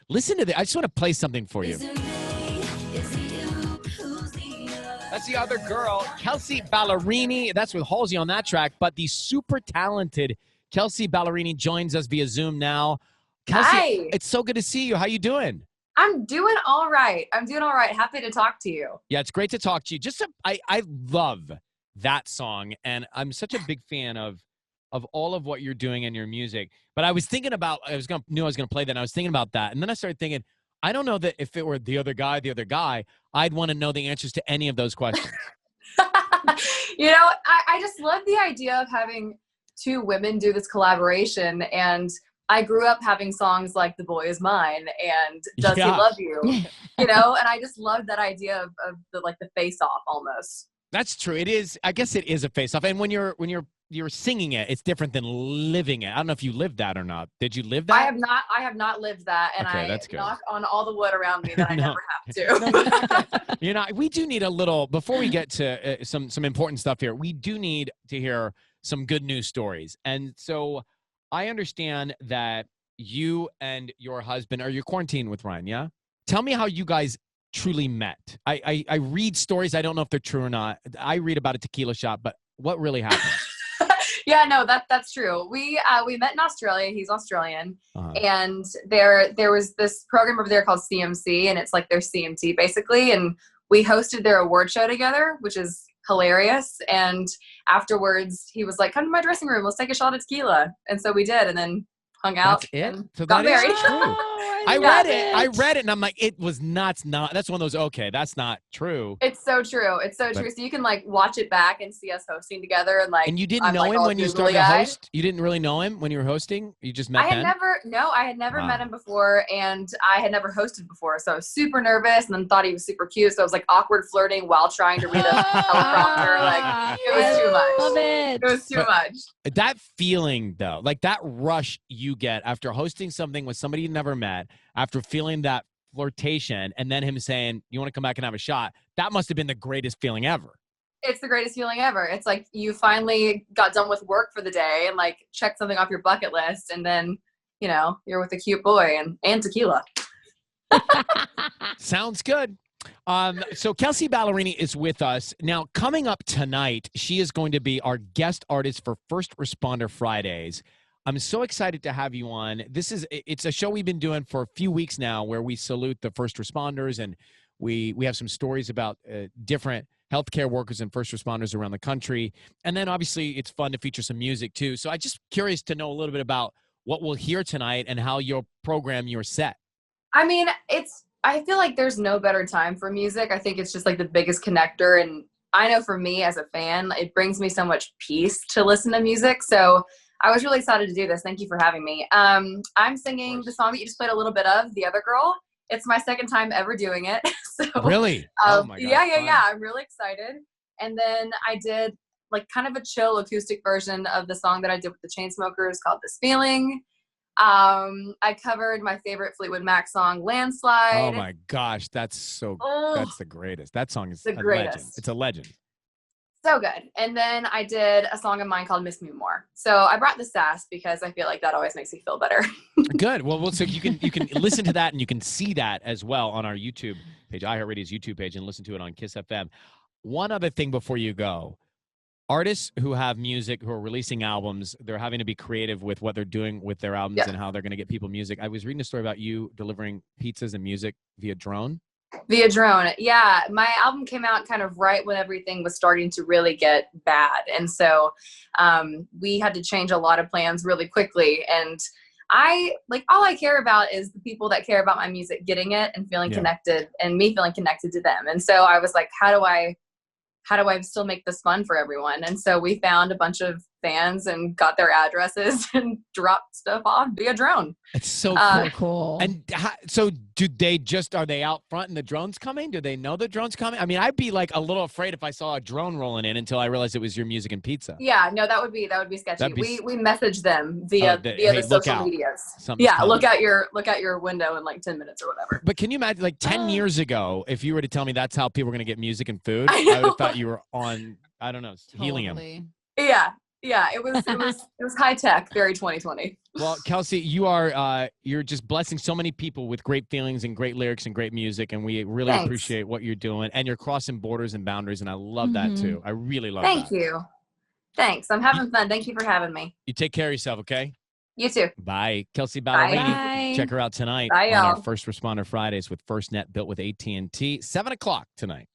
Listen to this. I just want to play something for you. That's the other girl, Kelsea Ballerini. That's with Halsey on that track. But the super talented Kelsea Ballerini joins us via Zoom now. Kelsea, Hi. It's so good to see you. How you doing? I'm doing all right. Happy to talk to you. Yeah, it's great to talk to you. I love that song, and I'm such a big fan of all of what you're doing in your music. But I was thinking about, knew I was gonna play that, and I was thinking about that, and then I started thinking, I don't know that if it were the other guy, I'd want to know the answers to any of those questions. I just love the idea of having two women do this collaboration, and I grew up having songs like "The Boy Is Mine" and "Does He Love You," and I just love that idea of the face-off almost. That's true. It is. I guess it is a face-off, and when you're singing it, it's different than living it. I don't know if you lived that or not. Did you live that? I have not lived that, and okay, I that's good. knock on all the wood around me that I never have to. We do need a little, before we get to some important stuff here, we do need to hear some good news stories. And so I understand that you and your husband, you're quarantined with Ryan, yeah? Tell me how you guys truly met. I read stories. I don't know if they're true or not. I read about a tequila shot, but what really happened? Yeah, no, that's true. We met in Australia. He's Australian, and there was this program over there called CMC, and it's like their CMT basically. And we hosted their award show together, which is hilarious. And afterwards, he was like, "Come to my dressing room. Let's take a shot of tequila." And so we did, and then hung out. That's it. And so got that married. Is true. I read it, and I'm like, it was not. That's one of those. Okay, that's not true. It's so true. So you can watch it back and see us hosting together, and And you didn't know him when you started to host. You didn't really know him when you were hosting. You just met. I had never met him before, and I had never hosted before. So I was super nervous, and then thought he was super cute. So I was awkward flirting while trying to read a teleprompter. It was too much. Love it. It was too much. That feeling, though, that rush you get after hosting something with somebody you never met, after feeling that flirtation, and then him saying, "You want to come back and have a shot?" That must have been the greatest feeling ever. It's the greatest feeling ever. It's like you finally got done with work for the day and checked something off your bucket list, and then you're with a cute boy and tequila. Sounds good. So Kelsea Ballerini is with us. Now, coming up tonight, she is going to be our guest artist for First Responder Fridays. I'm so excited to have you on. It's a show we've been doing for a few weeks now where we salute the first responders, and we have some stories about different healthcare workers and first responders around the country. And then obviously it's fun to feature some music too. So I'm just curious to know a little bit about what we'll hear tonight and how you'll program your set. I mean, I feel like there's no better time for music. I think it's just the biggest connector. And I know for me as a fan, it brings me so much peace to listen to music. So I was really excited to do this. Thank you for having me. I'm singing the song that you just played a little bit of, The Other Girl. It's my second time ever doing it. So, really? Oh my God. Yeah. I'm really excited. And then I did kind of a chill acoustic version of the song that I did with the Chainsmokers called This Feeling. I covered my favorite Fleetwood Mac song, Landslide. Oh my gosh, that's the greatest. That song is a legend. It's a legend. So good. And then I did a song of mine called Miss Me More. So I brought the sass because I feel like that always makes me feel better. Good. Well, so you can listen to that, and you can see that as well on our YouTube page, iHeartRadio's YouTube page, and listen to it on Kiss FM. One other thing before you go. Artists who have music, who are releasing albums, they're having to be creative with what they're doing with their albums and how they're going to get people music. I was reading a story about you delivering pizzas and music via drone. Via drone. Yeah. My album came out kind of right when everything was starting to really get bad. And so we had to change a lot of plans really quickly. And all I care about is the people that care about my music getting it and feeling connected, and me feeling connected to them. And so I was like, how do I still make this fun for everyone? And so we found a bunch of fans and got their addresses and dropped stuff off via drone. It's so cool. And so are they out front and the drone's coming? Do they know the drone's coming? I mean, I'd be a little afraid if I saw a drone rolling in until I realized it was your music and pizza. Yeah, no, that would be sketchy. We message them via the social medias. Look out your window in 10 minutes or whatever. But can you imagine 10 years ago, if you were to tell me that's how people were going to get music and food, I would have thought you were on, I don't know, helium. Yeah. Yeah, it was high tech, very 2020. Well, Kelsea, you're just blessing so many people with great feelings and great lyrics and great music, and we really Thanks. appreciate what you're doing. And you're crossing borders and boundaries, and I love that too. I really love Thank that. you. Thanks. I'm having fun. Thank you for having me. You take care of yourself, okay? You too. Bye. Kelsea Ballerini. Bye. Check her out tonight Bye, on our y'all. First Responder Fridays with FirstNet, built with AT&T. 7 o'clock tonight.